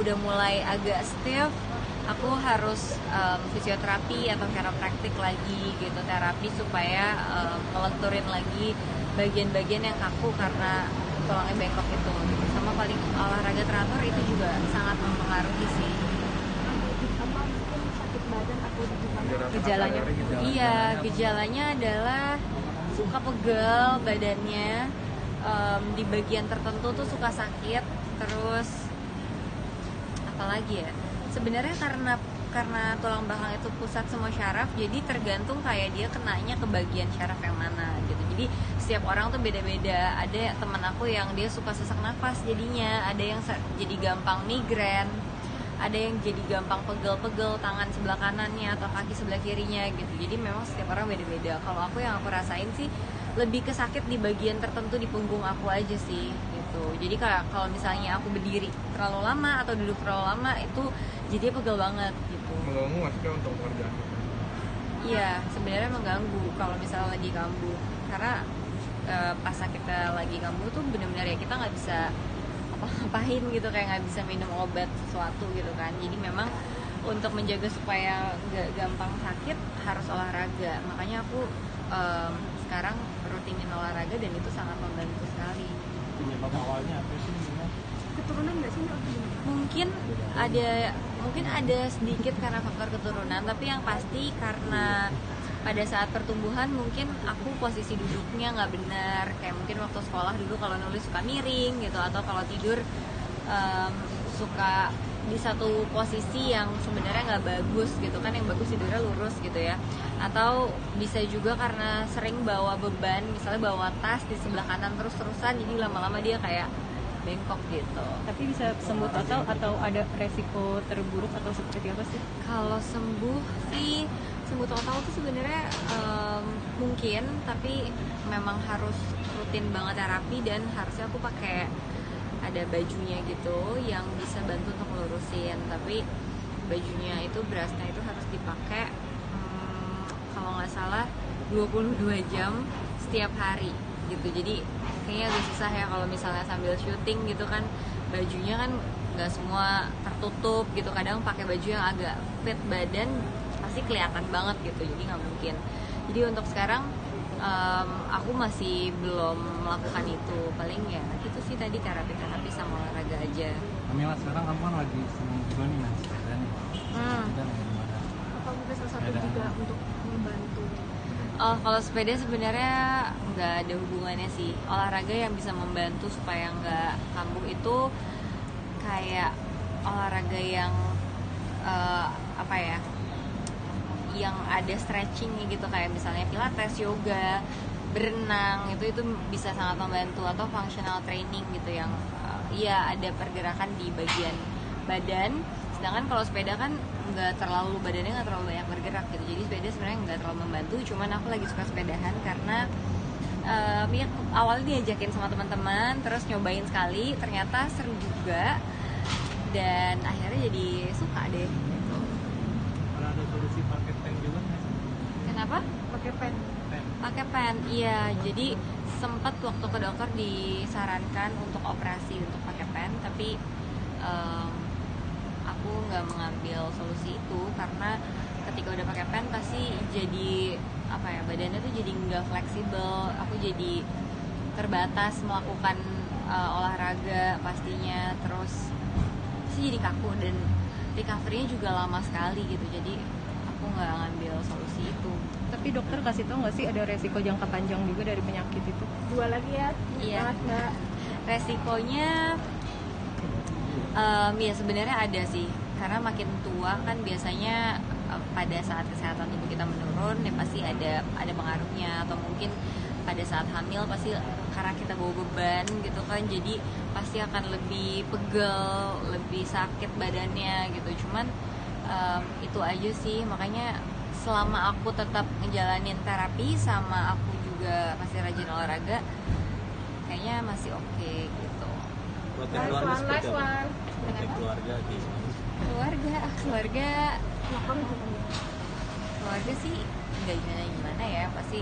udah mulai agak stiff, aku harus fisioterapi atau chiropraktik lagi gitu, terapi supaya melenturin lagi bagian-bagian yang kaku karena tulangnya bengkok itu gitu. Sama paling olahraga teratur itu juga sangat mempengaruhi sih. Apa mungkin sakit badan atau di gimana? Gejalanya? Iya, gejalanya adalah suka pegel badannya, di bagian tertentu tuh suka sakit, terus apalagi ya, sebenarnya karena tulang belakang itu pusat semua syaraf, jadi tergantung kayak dia kenanya ke bagian syaraf yang mana gitu. Jadi setiap orang tuh beda-beda. Ada teman aku yang dia suka sesak nafas jadinya, ada yang jadi gampang migrain, ada yang jadi gampang pegel-pegel tangan sebelah kanannya atau kaki sebelah kirinya gitu. Jadi memang setiap orang beda-beda. Kalau aku yang aku rasain sih lebih ke sakit di bagian tertentu di punggung aku aja sih gitu. Jadi kalau misalnya aku berdiri terlalu lama atau duduk terlalu lama itu jadinya pegel banget gitu. Mengganggu nggak sih untuk pekerjaan? Iya, sebenarnya mengganggu kalau misalnya lagi kambuh. Karena pas kita lagi kambuh tuh benar-benar ya kita nggak bisa ngapain gitu, kayak nggak bisa minum obat sesuatu gitu kan. Jadi memang untuk menjaga supaya nggak gampang sakit harus olahraga. Makanya aku sekarang rutinin olahraga dan itu sangat membantu sekali. Penyebab awalnya apa sih? Keturunan nggak sih Mbak? Mungkin ada sedikit karena faktor keturunan, tapi yang pasti karena pada saat pertumbuhan mungkin aku posisi duduknya nggak benar, kayak mungkin waktu sekolah dulu kalau nulis suka miring gitu, atau kalau tidur suka di satu posisi yang sebenarnya nggak bagus gitu kan, yang bagus tidurnya lurus gitu ya. Atau bisa juga karena sering bawa beban, misalnya bawa tas di sebelah kanan terus-terusan, jadi lama-lama dia kayak bengkok gitu. Tapi bisa sembuh total atau ada resiko terburuk atau seperti apa sih? Kalau sembuh total tuh sebenarnya mungkin, tapi memang harus rutin banget terapi dan harusnya aku pakai ada bajunya gitu yang bisa bantu untuk ngelurusin. Tapi bajunya itu berasnya itu harus dipakai kalau nggak salah 22 jam setiap hari gitu. Jadi kayaknya agak susah ya kalau misalnya sambil syuting gitu kan, bajunya kan nggak semua tertutup gitu, kadang pakai baju yang agak fit badan pasti kelihatan banget gitu, jadi nggak mungkin. Jadi untuk sekarang aku masih belum melakukan itu, paling ya gitu sih tadi terapi sama olahraga aja. Kamila, sekarang kamu kan lagi senang juga nih main sepeda nih. Sepeda lagi gimana? Apa mungkin salah satu juga untuk membantu? Oh, kalau sepeda sebenarnya nggak ada hubungannya sih. Olahraga yang bisa membantu supaya nggak kambuh itu kayak olahraga yang apa ya, yang ada stretchingnya gitu, kayak misalnya pilates, yoga, berenang, itu bisa sangat membantu. Atau functional training gitu yang iya ada pergerakan di bagian badan. Sedangkan kalau sepeda kan badannya nggak terlalu banyak bergerak gitu, jadi sepeda sebenarnya nggak terlalu membantu. Cuman aku lagi suka sepedahan karena ya awalnya diajakin sama teman-teman, terus nyobain sekali, ternyata seru juga dan akhirnya jadi suka deh gitu. Kalau ada solusi pakai pen juga nggak sih? Kenapa? Pakai pen. Pakai pen, iya. Jadi sempat waktu ke dokter disarankan untuk operasi untuk pakai pen, tapi aku nggak mengambil solusi itu karena ketika udah pakai pen pasti jadi apa ya, badannya tuh jadi nggak fleksibel, aku jadi terbatas melakukan olahraga pastinya, terus sih jadi kaku dan recovery-nya juga lama sekali gitu, jadi aku nggak ngambil solusi itu. Tapi dokter kasih tau nggak sih ada resiko jangka panjang juga dari penyakit itu? Dua lagi ya. Iya. Banget, Mbak. Resikonya ya sebenarnya ada sih, karena makin tua kan biasanya pada saat kesehatan tubuh kita menurun ya pasti ada pengaruhnya. Atau mungkin pada saat hamil pasti karena kita bawa beban gitu kan, jadi pasti akan lebih pegel, lebih sakit badannya gitu. Cuman itu aja sih, makanya selama aku tetap ngejalanin terapi sama aku juga masih rajin olahraga, kayaknya masih oke gitu. Protein Last keluarga one, seperti last apa? one. Protein keluarga gitu. Keluarga sih nggak gimana ya, pasti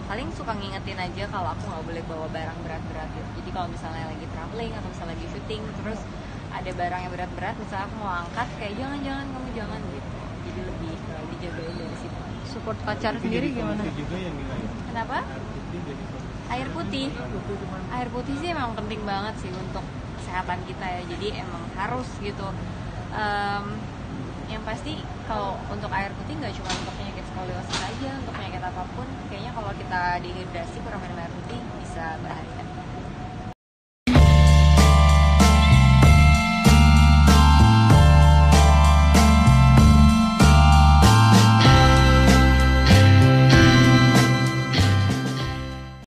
paling suka ngingetin aja kalau aku nggak boleh bawa barang berat-berat gitu. Jadi kalau misalnya lagi traveling atau misalnya lagi syuting terus ada barang yang berat-berat, misalnya aku mau angkat, kayak jangan kamu jangan gitu. Jadi lebih dijagain dari situ. Support pacar sendiri gimana? juga yang nilai Kenapa? putih jadi Air putih. Air putih sih emang penting banget sih untuk kesehatan kita ya. Jadi emang harus gitu. Yang pasti kalau untuk air putih nggak cuma untuk penyakit skoliosis aja, untuk penyakit apapun. Kayaknya kalau kita dehidrasi kurang minum air putih bisa bahaya.